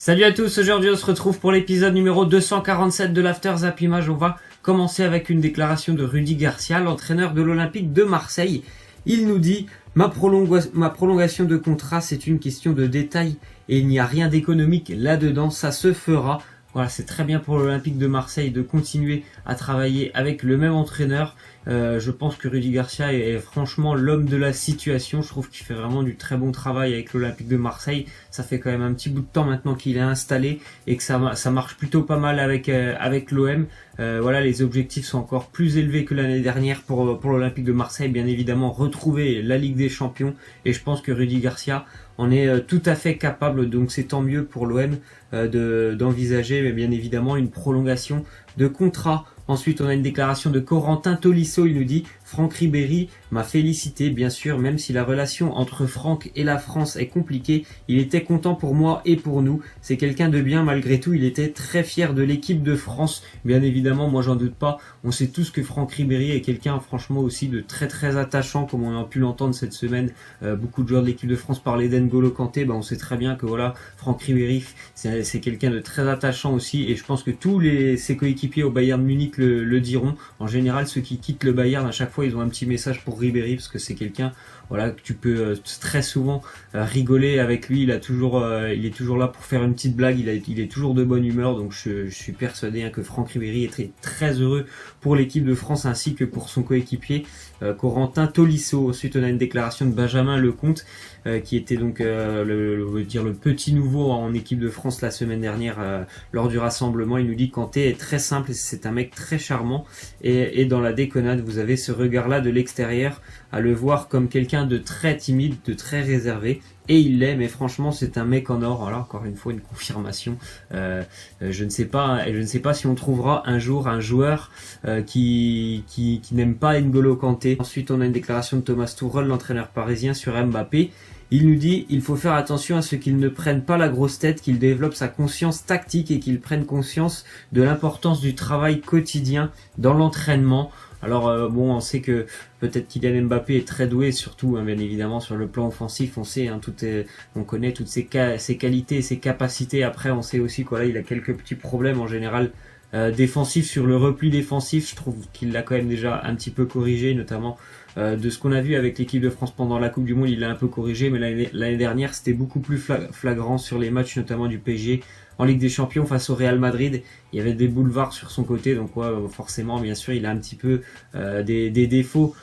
Salut à tous, aujourd'hui on se retrouve pour l'épisode numéro 247 de l'After Zap Image. On va commencer avec une déclaration de Rudy Garcia, l'entraîneur de l'Olympique de Marseille. Il nous dit « Ma prolongation de contrat, c'est une question de détail et il n'y a rien d'économique là-dedans, ça se fera. » Voilà, c'est très bien pour l'Olympique de Marseille de continuer à travailler avec le même entraîneur. Je pense que Rudy Garcia est franchement l'homme de la situation. Je trouve qu'il fait vraiment du très bon travail avec l'Olympique de Marseille. Ça fait quand même un petit bout de temps maintenant qu'il est installé et que ça marche plutôt pas mal avec l'OM. Voilà, les objectifs sont encore plus élevés que l'année dernière pour l'Olympique de Marseille. Bien évidemment, retrouver la Ligue des Champions. Et je pense que Rudy Garcia en est tout à fait capable. Donc c'est tant mieux pour l'OM d'envisager, mais bien évidemment, une prolongation de contrat. Ensuite, on a une déclaration de Corentin Tolisso. Il nous dit « Franck Ribéry m'a félicité, bien sûr, même si la relation entre Franck et la France est compliquée. Il était content pour moi et pour nous. C'est quelqu'un de bien malgré tout. Il était très fier de l'équipe de France. » Bien évidemment, moi j'en doute pas. On sait tous que Franck Ribéry est quelqu'un franchement aussi de très très attachant, comme on a pu l'entendre cette semaine. Beaucoup de joueurs de l'équipe de France parlaient d'N'Golo Kanté. On sait très bien que voilà, Franck Ribéry, c'est quelqu'un de très attachant aussi. Et je pense que tous ses coéquipiers au Bayern Munich le diront. En général, ceux qui quittent le Bayern, à chaque fois, ils ont un petit message pour Ribéry, parce que c'est quelqu'un, voilà, que tu peux très souvent rigoler avec lui. Il est toujours là pour faire une petite blague. Il est toujours de bonne humeur. Donc je suis persuadé que Franck Ribéry est très, très heureux pour l'équipe de France ainsi que pour son coéquipier Corentin Tolisso. Ensuite, on a une déclaration de Benjamin Lecomte qui était donc le petit nouveau en équipe de France la semaine dernière lors du rassemblement. Il nous dit Kanté est très simple, c'est un mec très charmant et dans la déconnade vous avez ce regard-là de l'extérieur à le voir comme quelqu'un de très timide, de très réservé. Et il l'est, mais franchement, c'est un mec en or. Voilà, encore une fois, une confirmation. Je ne sais pas si on trouvera un jour un joueur qui n'aime pas N'Golo Kanté. Ensuite, on a une déclaration de Thomas Tuchel, l'entraîneur parisien, sur Mbappé. Il nous dit il faut faire attention à ce qu'il ne prenne pas la grosse tête, qu'il développe sa conscience tactique et qu'il prenne conscience de l'importance du travail quotidien dans l'entraînement. Alors on sait que peut-être Kylian Mbappé est très doué, surtout bien évidemment sur le plan offensif. On sait, on connaît toutes ses qualités, ses capacités. Après, on sait aussi qu'il a quelques petits problèmes en général défensifs sur le repli défensif. Je trouve qu'il l'a quand même déjà un petit peu corrigé, notamment de ce qu'on a vu avec l'équipe de France pendant la Coupe du Monde. Il l'a un peu corrigé, mais l'année dernière c'était beaucoup plus flagrant sur les matchs notamment du PSG en Ligue des Champions face au Real Madrid. Il y avait des boulevards sur son côté, donc forcément, bien sûr, il a un petit peu des défauts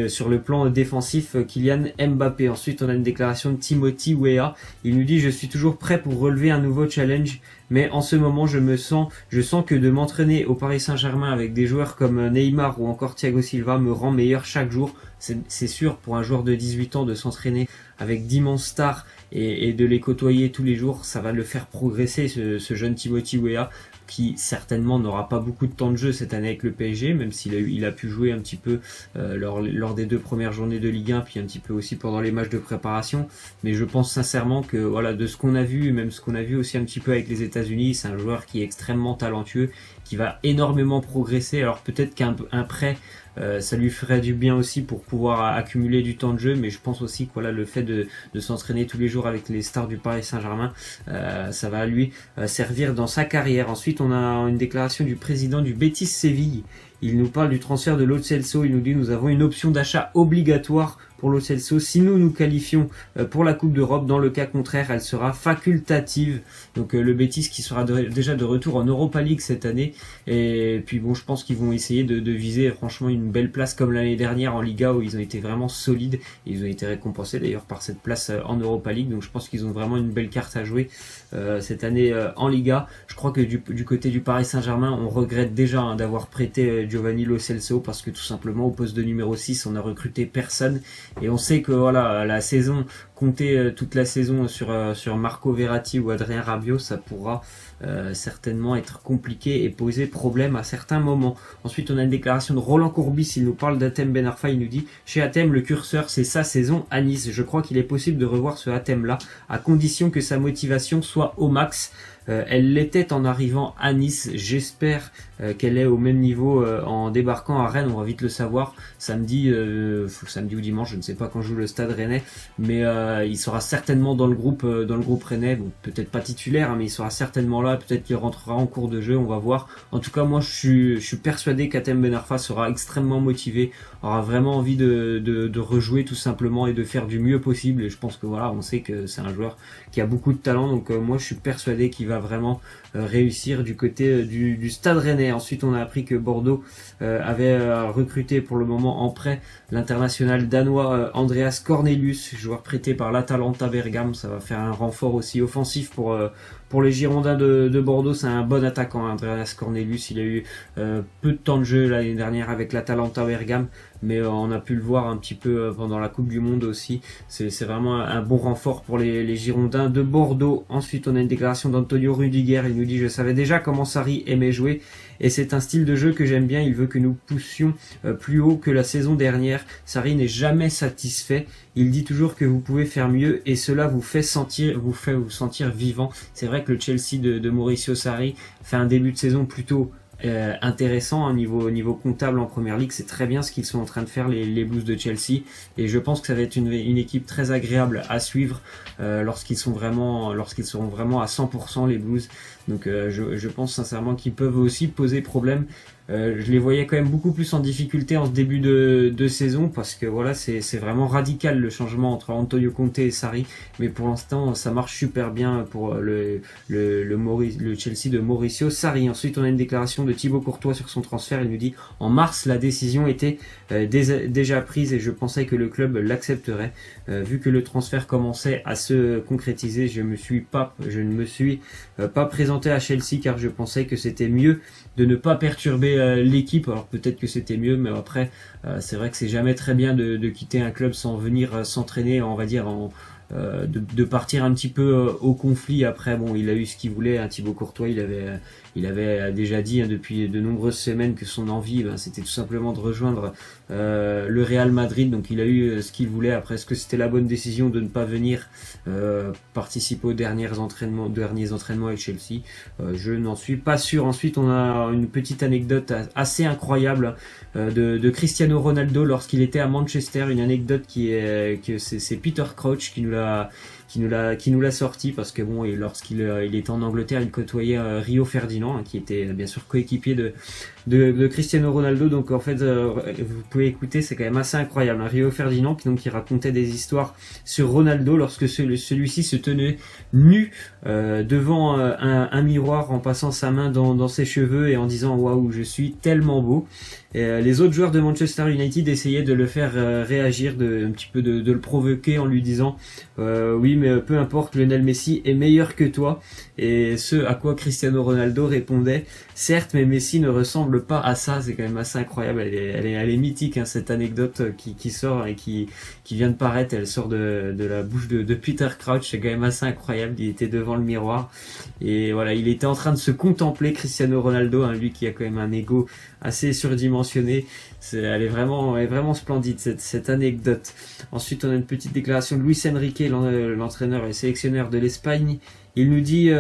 sur le plan défensif, Kylian Mbappé. Ensuite, on a une déclaration de Timothy Weah. Il nous dit « Je suis toujours prêt pour relever un nouveau challenge, mais en ce moment, je sens que de m'entraîner au Paris Saint-Germain avec des joueurs comme Neymar ou encore Thiago Silva me rend meilleur chaque jour. » C'est sûr, pour un joueur de 18 ans, de s'entraîner avec d'immenses stars et de les côtoyer tous les jours, ça va le faire progresser, ce jeune Timothy Weah, qui certainement n'aura pas beaucoup de temps de jeu cette année avec le PSG, même s'il a pu jouer un petit peu lors des 2 premières journées de Ligue 1, puis un petit peu aussi pendant les matchs de préparation. Mais je pense sincèrement que voilà, de ce qu'on a vu, même ce qu'on a vu aussi un petit peu avec les États-Unis, c'est un joueur qui est extrêmement talentueux, qui va énormément progresser. Alors peut-être qu'un prêt ça lui ferait du bien aussi pour pouvoir accumuler du temps de jeu, mais je pense aussi que le fait de s'entraîner tous les jours avec les stars du Paris Saint-Germain, ça va lui servir dans sa carrière. Ensuite, on a une déclaration du président du Betis Séville. Il nous parle du transfert de Lo Celso. Il nous dit nous avons une option d'achat obligatoire pour Lo Celso. Si nous qualifions pour la Coupe d'Europe, dans le cas contraire, elle sera facultative. Donc le Betis qui sera déjà de retour en Europa League cette année. Et puis je pense qu'ils vont essayer de viser franchement une belle place comme l'année dernière en Liga où ils ont été vraiment solides. Et ils ont été récompensés d'ailleurs par cette place en Europa League. Donc je pense qu'ils ont vraiment une belle carte à jouer cette année en Liga. Je crois que du côté du Paris Saint-Germain, on regrette déjà d'avoir prêté Giovanni Lo Celso parce que tout simplement au poste de numéro 6, on a recruté personne. Et on sait que la saison, compter toute la saison sur Marco Verratti ou Adrien Rabiot, ça pourra certainement être compliqué et poser problème à certains moments. Ensuite, on a une déclaration de Roland Courbis. Il nous parle d'Hatem Ben Arfa. Il nous dit « Chez Hatem, le curseur, c'est sa saison à Nice. Je crois qu'il est possible de revoir ce Hatem-là à condition que sa motivation soit au max. » Elle l'était en arrivant à Nice. J'espère qu'elle est au même niveau en débarquant à Rennes. On va vite le savoir samedi ou dimanche, ne sais pas quand joue le Stade Rennais, mais il sera certainement dans le groupe Rennais, bon, peut-être pas titulaire, hein, mais il sera certainement là, peut-être qu'il rentrera en cours de jeu, on va voir. En tout cas, moi je suis persuadé qu'Hatem Ben Arfa sera extrêmement motivé, aura vraiment envie de rejouer tout simplement et de faire du mieux possible, et je pense que voilà, on sait que c'est un joueur qui a beaucoup de talent, donc moi je suis persuadé qu'il va vraiment réussir du côté du Stade Rennais. Ensuite, on a appris que Bordeaux avait recruté pour le moment en prêt l'international danois Andreas Cornelius, joueur prêté par l'Atalanta Bergame. Ça va faire un renfort aussi offensif pour les Girondins de Bordeaux. C'est un bon attaquant, Andreas Cornelius. Il a eu peu de temps de jeu l'année dernière avec l'Atalanta Bergame, mais on a pu le voir un petit peu pendant la Coupe du Monde aussi. C'est vraiment un bon renfort pour les Girondins de Bordeaux. Ensuite, on a une déclaration d'Antonio Rudiger. Il nous dit: je savais déjà comment Sarri aimait jouer et c'est un style de jeu que j'aime bien. Il veut que nous poussions plus haut que la saison dernière. Sarri n'est jamais satisfait. Il dit toujours que vous pouvez faire mieux et cela vous fait vous sentir vivant. C'est vrai que le Chelsea de Mauricio Sarri fait un début de saison plutôt intéressant au niveau comptable en première ligue. C'est très bien ce qu'ils sont en train de faire les Blues de Chelsea, et je pense que ça va être une équipe très agréable à suivre lorsqu'ils seront vraiment à 100% les Blues. Donc je pense sincèrement qu'ils peuvent aussi poser problème. Je les voyais quand même beaucoup plus en difficulté en ce début de saison, parce que voilà, c'est vraiment radical le changement entre Antonio Conte et Sarri, mais pour l'instant ça marche super bien pour le Chelsea de Mauricio Sarri. Ensuite, on a une déclaration de Thibaut Courtois sur son transfert. Il nous dit: en mars, la décision était déjà prise et je pensais que le club l'accepterait. Vu que le transfert commençait à se concrétiser, je ne me suis pas présenté à Chelsea car je pensais que c'était mieux de ne pas perturber l'équipe. Alors peut-être que c'était mieux, mais après c'est vrai que c'est jamais très bien de quitter un club sans venir s'entraîner, on va dire de partir un petit peu au conflit. Après bon, il a eu ce qu'il voulait, hein, Thibaut Courtois. Il avait déjà dit depuis de nombreuses semaines que son envie, c'était tout simplement de rejoindre le Real Madrid. Donc il a eu ce qu'il voulait. Après, est-ce que c'était la bonne décision de ne pas venir participer aux derniers entraînements avec Chelsea? Je n'en suis pas sûr. Ensuite, on a une petite anecdote assez incroyable de Cristiano Ronaldo lorsqu'il était à Manchester. Une anecdote que c'est Peter Crouch qui nous l'a sorti, parce que bon, et lorsqu'il était en Angleterre, il côtoyait Rio Ferdinand, qui était bien sûr coéquipier de Cristiano Ronaldo. Donc en fait, vous pouvez écouter, c'est quand même assez incroyable, hein. Rio Ferdinand qui racontait des histoires sur Ronaldo lorsque celui-ci se tenait nu devant un miroir, en passant sa main dans ses cheveux et en disant: waouh, je suis tellement beau. Et les autres joueurs de Manchester United essayaient de le faire réagir, un petit peu de le provoquer en lui disant: oui, mais peu importe, Lionel Messi est meilleur que toi. Et ce à quoi Cristiano Ronaldo répondait: certes, mais Messi ne ressemble pas à ça. C'est quand même assez incroyable. Elle est mythique, hein, cette anecdote qui sort et qui vient de paraître. Elle sort de la bouche de Peter Crouch. C'est quand même assez incroyable. Il était devant le miroir et voilà, il était en train de se contempler, Cristiano Ronaldo, hein, lui qui a quand même un ego assez surdimensionné. Elle est vraiment splendide cette anecdote. Ensuite, on a une petite déclaration de Luis Enrique, l'entraîneur et sélectionneur de l'Espagne. Il nous dit: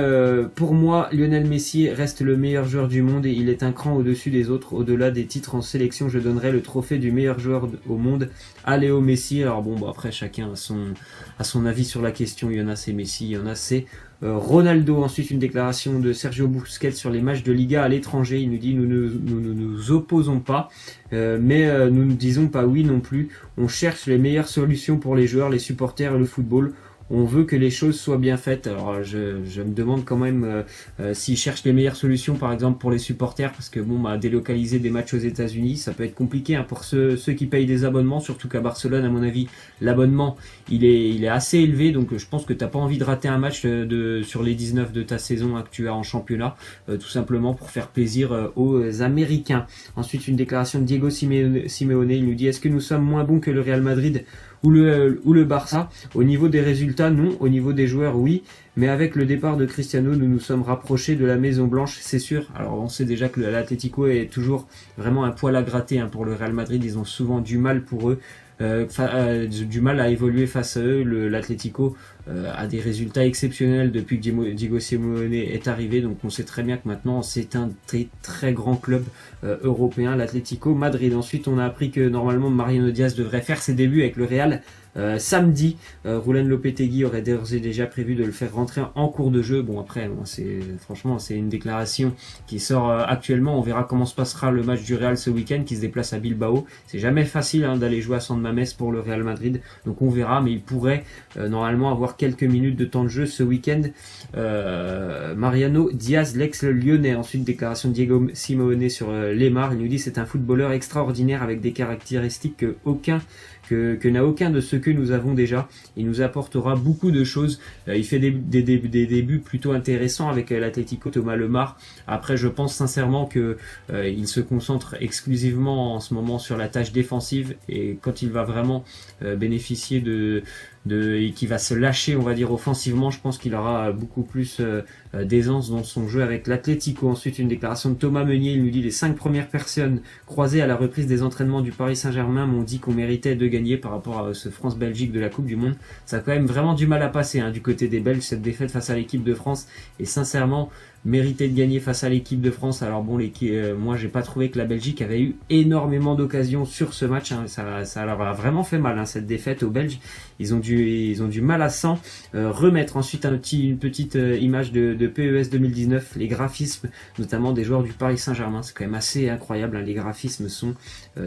pour moi, Lionel Messi reste le meilleur joueur du monde et il est un cran au-dessus des autres. Au-delà des titres en sélection, je donnerai le trophée du meilleur joueur au monde à Léo Messi. Alors bon, après chacun a son avis sur la question. Il y en a c'est Messi, il y en a c'est Ronaldo. Ensuite, une déclaration de Sergio Busquets sur les matchs de Liga à l'étranger. Il nous dit: nous ne nous opposons pas, mais nous ne disons pas oui non plus. On cherche les meilleures solutions pour les joueurs, les supporters et le football. On veut que les choses soient bien faites. Alors je me demande quand même s'ils cherchent les meilleures solutions, par exemple pour les supporters, parce que bon, délocaliser des matchs aux États-Unis, ça peut être compliqué, hein, pour ceux qui payent des abonnements, surtout qu'à Barcelone, à mon avis, l'abonnement il est assez élevé, donc je pense que t'as pas envie de rater un match sur les 19 de ta saison que tu as en championnat, tout simplement pour faire plaisir aux Américains. Ensuite, une déclaration de Diego Simeone. Il nous dit: est-ce que nous sommes moins bons que le Real Madrid ou le Barça? Au niveau des résultats, non. Au niveau des joueurs, oui. Mais avec le départ de Cristiano, nous nous sommes rapprochés de la Maison Blanche, c'est sûr. Alors on sait déjà que l'Atlético est toujours vraiment un poil à gratter, hein, pour le Real Madrid. Ils ont souvent du mal pour eux. Du mal à évoluer face à eux. L'Atlético a des résultats exceptionnels depuis que Diego Simeone est arrivé, donc on sait très bien que maintenant c'est un très très grand club européen, l'Atlético Madrid. Ensuite on a appris que normalement Mariano Diaz devrait faire ses débuts avec le Real samedi. Julen Lopetegui aurait d'ores et déjà prévu de le faire rentrer en cours de jeu. Bon après, franchement c'est une déclaration qui sort actuellement. On verra comment se passera le match du Real ce week-end qui se déplace à Bilbao. C'est jamais facile d'aller jouer à San Mamés pour le Real Madrid, donc on verra, mais il pourrait normalement avoir quelques minutes de temps de jeu ce week-end. Mariano Diaz, l'ex-lyonnais. Ensuite, déclaration de Diego Simeone sur Lemar. Il nous dit c'est un footballeur extraordinaire avec des caractéristiques que n'a aucun de ceux que nous avons déjà. Il nous apportera beaucoup de choses. Il fait des débuts plutôt intéressants avec l'Atlético Thomas Lemar. Après, je pense sincèrement que il se concentre exclusivement en ce moment sur la tâche défensive, et quand il va vraiment bénéficier et qui va se lâcher, on va dire, offensivement, je pense qu'il aura beaucoup plus d'aisance dans son jeu avec l'Atlético. Ensuite, une déclaration de Thomas Meunier. Il nous dit les 5 premières personnes croisées à la reprise des entraînements du Paris Saint-Germain m'ont dit qu'on méritait de gagner par rapport à ce France-Belgique de la Coupe du Monde. Ça a quand même vraiment du mal à passer du côté des Belges, cette défaite face à l'équipe de France, et sincèrement mérité de gagner face à l'équipe de France. Alors bon, moi j'ai pas trouvé que la Belgique avait eu énormément d'occasions sur ce match, ça leur a vraiment fait mal cette défaite aux Belges. Ils ont du mal à s'en remettre. Ensuite une petite image de PES 2019, les graphismes notamment des joueurs du Paris Saint-Germain, c'est quand même assez incroyable, les graphismes sont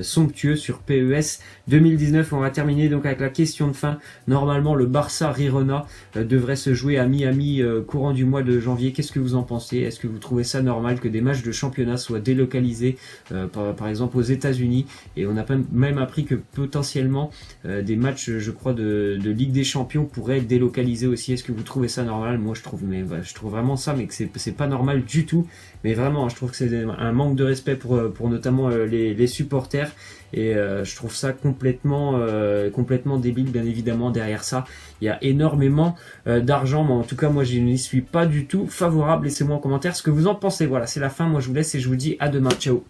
somptueux sur PES 2019. On va terminer donc avec la question de fin. Normalement le Barça Girona devrait se jouer à Miami courant du mois de janvier. Qu'est-ce que vous en pensez? Est-ce que vous trouvez ça normal que des matchs de championnat soient délocalisés par exemple aux États-Unis? Et on a même appris que potentiellement des matchs, je crois, de Ligue des Champions pourraient être délocalisés aussi. Est-ce que vous trouvez ça normal? Moi je trouve vraiment ça, mais que c'est pas normal du tout. Mais vraiment, je trouve que c'est un manque de respect pour notamment les supporters. Et je trouve ça complètement débile. Bien évidemment, derrière ça il y a énormément d'argent, mais en tout cas moi je n'y suis pas du tout favorable. Laissez-moi en commentaire ce que vous en pensez. Voilà, c'est la fin. Moi je vous laisse et je vous dis à demain. Ciao.